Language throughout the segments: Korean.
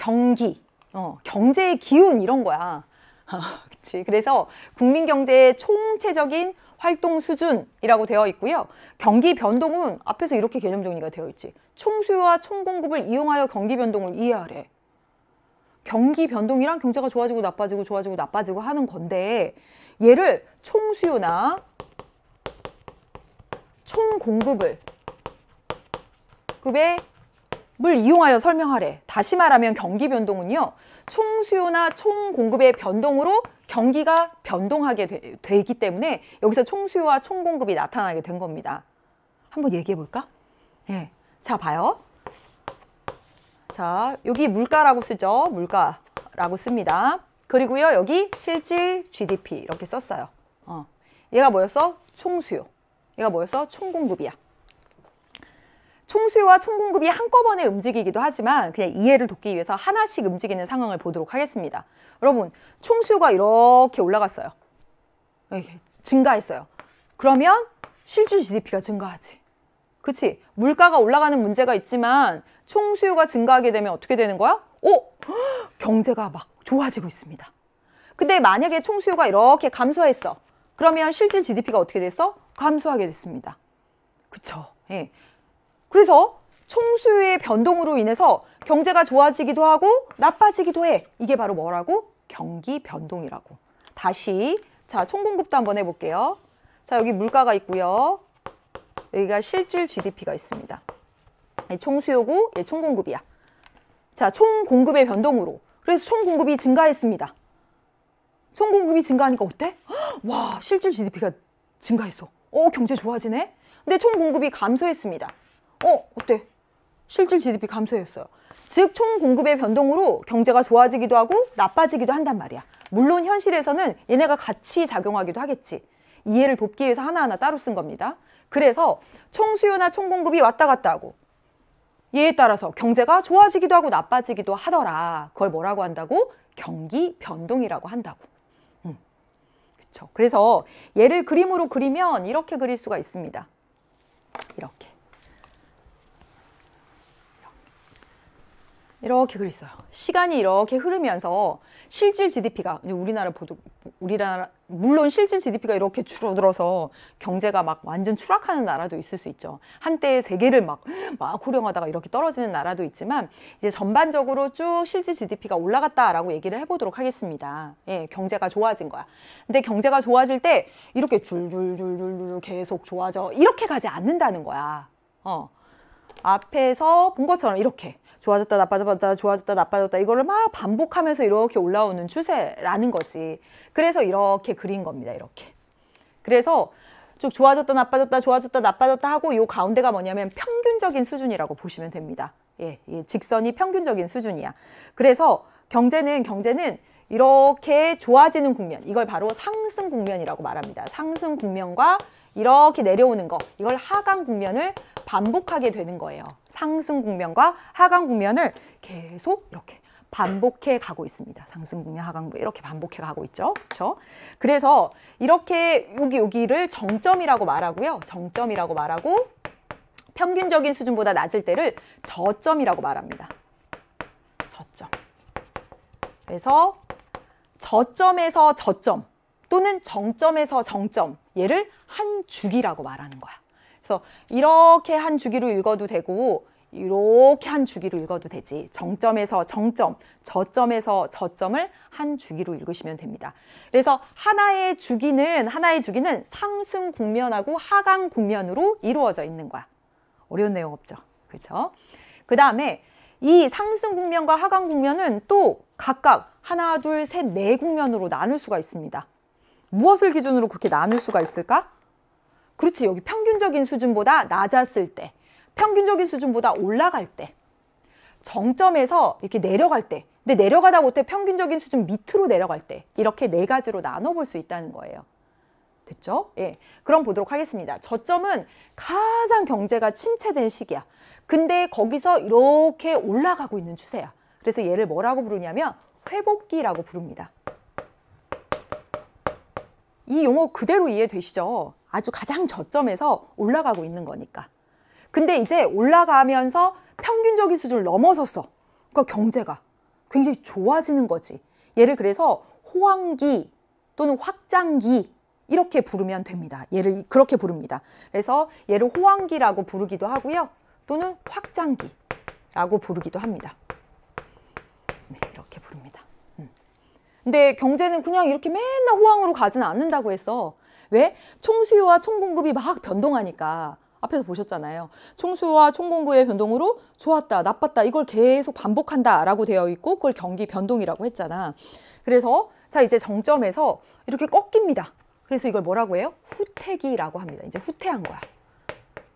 경기, 경제의 기운 이런 거야. 그치? 그래서 국민 경제의 총체적인 활동 수준이라고 되어 있고요. 경기 변동은 앞에서 이렇게 개념 정리가 되어 있지. 총수요와 총공급을 이용하여 경기 변동을 이해하래. 경기 변동이랑 경제가 좋아지고 나빠지고 좋아지고 나빠지고 하는 건데 얘를 총수요나 총공급을 을 이용하여 설명하래. 다시 말하면 경기 변동은요. 총수요나 총공급의 변동으로 경기가 변동하게 되기 때문에 여기서 총수요와 총공급이 나타나게 된 겁니다. 한번 얘기해 볼까? 예. 자, 봐요. 자, 여기 물가라고 쓰죠. 물가라고 씁니다. 그리고요, 여기 실질 GDP 이렇게 썼어요. 얘가 뭐였어? 총수요. 얘가 뭐였어? 총공급이야. 총수요와 총공급이 한꺼번에 움직이기도 하지만 그냥 이해를 돕기 위해서 하나씩 움직이는 상황을 보도록 하겠습니다. 여러분, 총수요가 이렇게 올라갔어요. 증가했어요. 그러면 실질 GDP가 증가하지. 그치? 물가가 올라가는 문제가 있지만 총수요가 증가하게 되면 어떻게 되는 거야? 경제가 막 좋아지고 있습니다. 근데 만약에 총수요가 이렇게 감소했어. 그러면 실질 GDP가 어떻게 됐어? 감소하게 됐습니다. 그쵸? 예. 그래서 총수요의 변동으로 인해서 경제가 좋아지기도 하고 나빠지기도 해. 이게 바로 뭐라고? 경기 변동이라고. 다시 자, 총공급도 한번 해볼게요. 자, 여기 물가가 있고요. 여기가 실질 GDP가 있습니다. 총수요고 얘 총공급이야. 자, 총공급의 변동으로. 그래서 총공급이 증가했습니다. 총공급이 증가하니까 어때? 와, 실질 GDP가 증가했어. 경제 좋아지네? 근데 총공급이 감소했습니다. 어때? 실질 GDP 감소했어요. 즉, 총공급의 변동으로 경제가 좋아지기도 하고 나빠지기도 한단 말이야. 물론 현실에서는 얘네가 같이 작용하기도 하겠지. 이해를 돕기 위해서 하나하나 따로 쓴 겁니다. 그래서 총수요나 총공급이 왔다 갔다 하고 얘에 따라서 경제가 좋아지기도 하고 나빠지기도 하더라. 그걸 뭐라고 한다고? 경기 변동이라고 한다고. 그쵸. 그래서 얘를 그림으로 그리면 이렇게 그릴 수가 있습니다. 이렇게 그릴 수 있어요. 시간이 이렇게 흐르면서 실질 GDP가 우리나라 물론 실질 GDP가 이렇게 줄어들어서 경제가 막 완전 추락하는 나라도 있을 수 있죠. 한때 세계를 막 호령하다가 이렇게 떨어지는 나라도 있지만 이제 전반적으로 쭉 실질 GDP가 올라갔다라고 얘기를 해보도록 하겠습니다. 예, 경제가 좋아진 거야. 근데 경제가 좋아질 때 이렇게 줄줄줄줄 계속 좋아져 이렇게 가지 않는다는 거야. 앞에서 본 것처럼 이렇게 좋아졌다 나빠졌다 좋아졌다 나빠졌다 이거를 막 반복하면서 이렇게 올라오는 추세라는 거지. 그래서 이렇게 그린 겁니다. 이렇게. 그래서 쭉 좋아졌다 나빠졌다 좋아졌다 나빠졌다 하고 이 가운데가 뭐냐면 평균적인 수준이라고 보시면 됩니다. 예, 직선이 평균적인 수준이야. 그래서 경제는 이렇게 좋아지는 국면, 이걸 바로 상승 국면이라고 말합니다. 상승 국면과 이렇게 내려오는 거, 이걸 하강 국면을 반복하게 되는 거예요. 상승 국면과 하강 국면을 계속 이렇게 반복해 가고 있습니다. 상승 국면, 하강 국면 이렇게 반복해 가고 있죠. 그렇죠? 그래서 이렇게 여기를 정점이라고 말하고요. 정점이라고 말하고 평균적인 수준보다 낮을 때를 저점이라고 말합니다. 저점. 그래서 저점에서 저점 또는 정점에서 정점, 얘를 한 주기라고 말하는 거야. 그래서 이렇게 한 주기로 읽어도 되고 이렇게 한 주기로 읽어도 되지. 정점에서 정점, 저점에서 저점을 한 주기로 읽으시면 됩니다. 그래서 하나의 주기는 상승 국면하고 하강 국면으로 이루어져 있는 거야. 어려운 내용 없죠? 그렇죠? 그 다음에 이 상승 국면과 하강 국면은 또 각각 하나, 둘, 셋, 네 국면으로 나눌 수가 있습니다. 무엇을 기준으로 그렇게 나눌 수가 있을까? 그렇지, 여기 평균적인 수준보다 낮았을 때, 평균적인 수준보다 올라갈 때, 정점에서 이렇게 내려갈 때, 근데 내려가다 못해 평균적인 수준 밑으로 내려갈 때, 이렇게 네 가지로 나눠볼 수 있다는 거예요. 됐죠? 예. 그럼 보도록 하겠습니다. 저점은 가장 경제가 침체된 시기야. 근데 거기서 이렇게 올라가고 있는 추세야. 그래서 얘를 뭐라고 부르냐면 회복기라고 부릅니다. 이 용어 그대로 이해되시죠? 아주 가장 저점에서 올라가고 있는 거니까. 근데 이제 올라가면서 평균적인 수준을 넘어섰어. 그러니까 경제가. 굉장히 좋아지는 거지. 얘를 그래서 호황기 또는 확장기 이렇게 부르면 됩니다. 얘를 그렇게 부릅니다. 그래서 얘를 호황기라고 부르기도 하고요. 또는 확장기라고 부르기도 합니다. 네, 이렇게 부릅니다. 근데 경제는 그냥 이렇게 맨날 호황으로 가지는 않는다고 했어. 왜? 총수요와 총공급이 막 변동하니까. 앞에서 보셨잖아요. 총수요와 총공급의 변동으로 좋았다, 나빴다 이걸 계속 반복한다 라고 되어 있고 그걸 경기 변동이라고 했잖아. 그래서 자 이제 정점에서 이렇게 꺾입니다. 그래서 이걸 뭐라고 해요? 후퇴기라고 합니다. 이제 후퇴한 거야.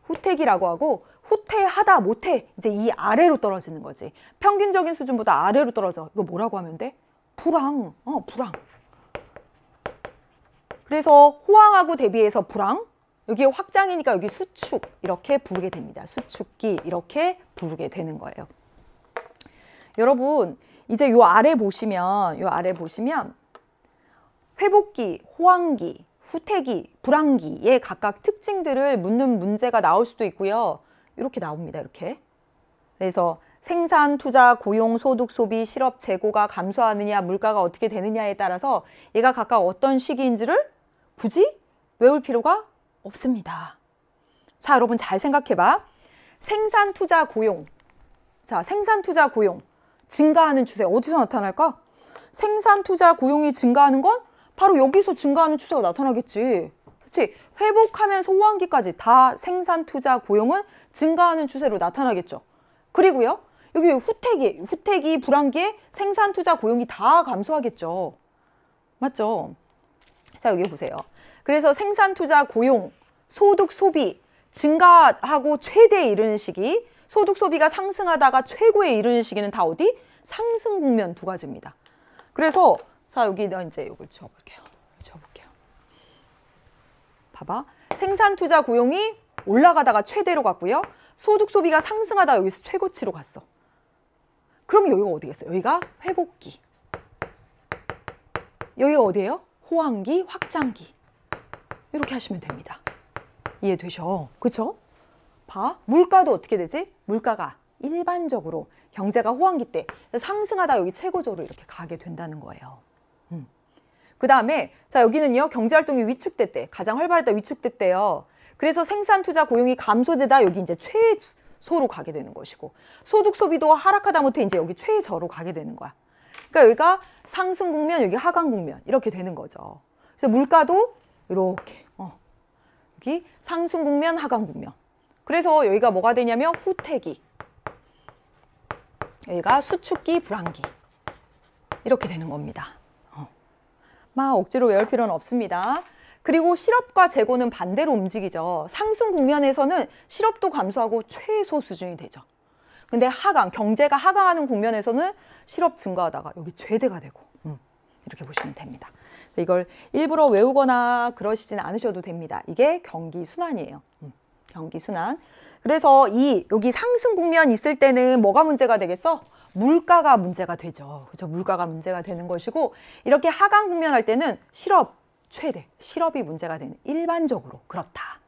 후퇴기라고 하고 후퇴하다 못해 이제 이 아래로 떨어지는 거지. 평균적인 수준보다 아래로 떨어져. 이거 뭐라고 하면 돼? 불황. 불황. 그래서 호황하고 대비해서 불황. 여기 확장이니까 여기 수축 이렇게 부르게 됩니다. 수축기 이렇게 부르게 되는 거예요. 여러분 이제 요 아래 보시면 회복기, 호황기, 후퇴기, 불황기의 각각 특징들을 묻는 문제가 나올 수도 있고요. 이렇게 나옵니다. 이렇게. 그래서 생산, 투자, 고용, 소득, 소비, 실업, 재고가 감소하느냐, 물가가 어떻게 되느냐에 따라서 얘가 각각 어떤 시기인지를 굳이 외울 필요가 없습니다. 자, 여러분 잘 생각해봐. 생산, 투자, 고용. 자, 생산, 투자, 고용. 증가하는 추세 어디서 나타날까? 생산, 투자, 고용이 증가하는 건 바로 여기서 증가하는 추세가 나타나겠지. 그렇지? 회복하면서 호황기까지 다 생산, 투자, 고용은 증가하는 추세로 나타나겠죠. 그리고요. 여기 후퇴기, 불황기에 생산, 투자, 고용이 다 감소하겠죠. 맞죠? 자, 여기 보세요. 그래서 생산, 투자, 고용, 소득, 소비 증가하고 최대에 이르는 시기, 소득, 소비가 상승하다가 최고에 이르는 시기는 다 어디? 상승 국면 두 가지입니다. 그래서 자, 여기다 이제 이걸 지워볼게요. 봐봐. 생산, 투자, 고용이 올라가다가 최대로 갔고요. 소득, 소비가 상승하다가 여기서 최고치로 갔어. 그럼 여기가 어디겠어요? 여기가 회복기. 여기가 어디예요? 호황기, 확장기. 이렇게 하시면 됩니다. 이해되셔? 그쵸? 봐. 물가도 어떻게 되지? 물가가 일반적으로 경제가 호황기 때 상승하다 여기 최고조로 이렇게 가게 된다는 거예요. 그 다음에 자 여기는요. 경제활동이 위축될 때, 가장 활발했다 위축될 때요. 그래서 생산, 투자, 고용이 감소되다 여기 이제 최소로 가게 되는 것이고 소득, 소비도 하락하다 못해 이제 여기 최저로 가게 되는 거야. 그러니까 여기가 상승 국면, 여기 하강 국면 이렇게 되는 거죠. 그래서 물가도 이렇게 여기 상승 국면, 하강 국면. 그래서 여기가 뭐가 되냐면 후퇴기, 여기가 수축기, 불황기 이렇게 되는 겁니다. 막 억지로 외울 필요는 없습니다. 그리고 실업과 재고는 반대로 움직이죠. 상승 국면에서는 실업도 감소하고 최소 수준이 되죠. 근데 하강, 경제가 하강하는 국면에서는 실업 증가하다가 여기 최대가 되고 이렇게 보시면 됩니다. 이걸 일부러 외우거나 그러시진 않으셔도 됩니다. 이게 경기 순환이에요. 경기 순환. 그래서 여기 상승 국면 있을 때는 뭐가 문제가 되겠어? 물가가 문제가 되죠. 그렇죠? 물가가 문제가 되는 것이고 이렇게 하강 국면 할 때는 실업 최대, 실업이 문제가 되는 일반적으로 그렇다.